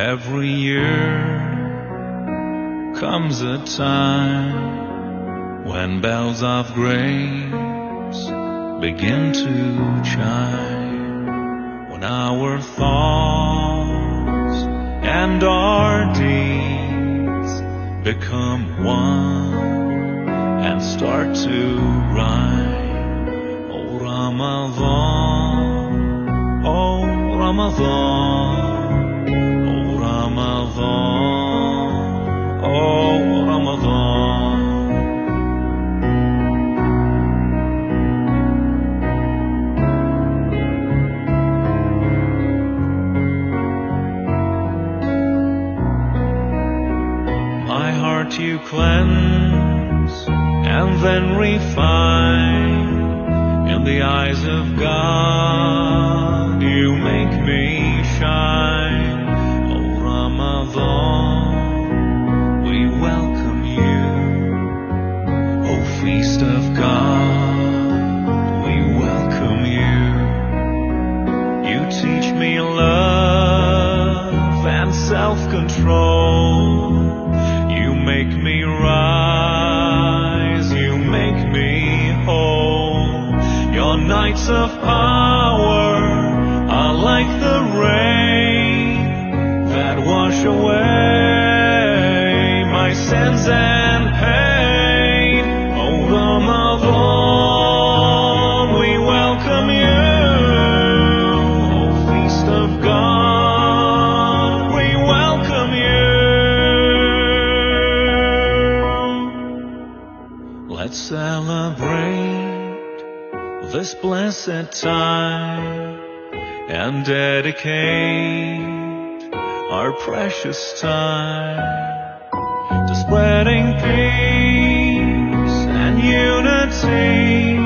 Every year comes a time when bells of grace begin to chime, when our thoughts and our deeds become one and start to rhyme. Oh Ramadan, oh Ramadan, oh Ramadan, oh Ramadan. My heart you cleanse and then refine. In the eyes of God you make me shine. Oh Ramadan, we welcome you. Oh feast of God, we welcome you. You teach me love and self-control. You make me rise, you make me whole. Your nights of power are like the rain that wash away my sins and pain. Oh Ramadan, we welcome you. Oh feast of God, we welcome you. Let's celebrate this blessed time and dedicate our precious time to spreading peace and unity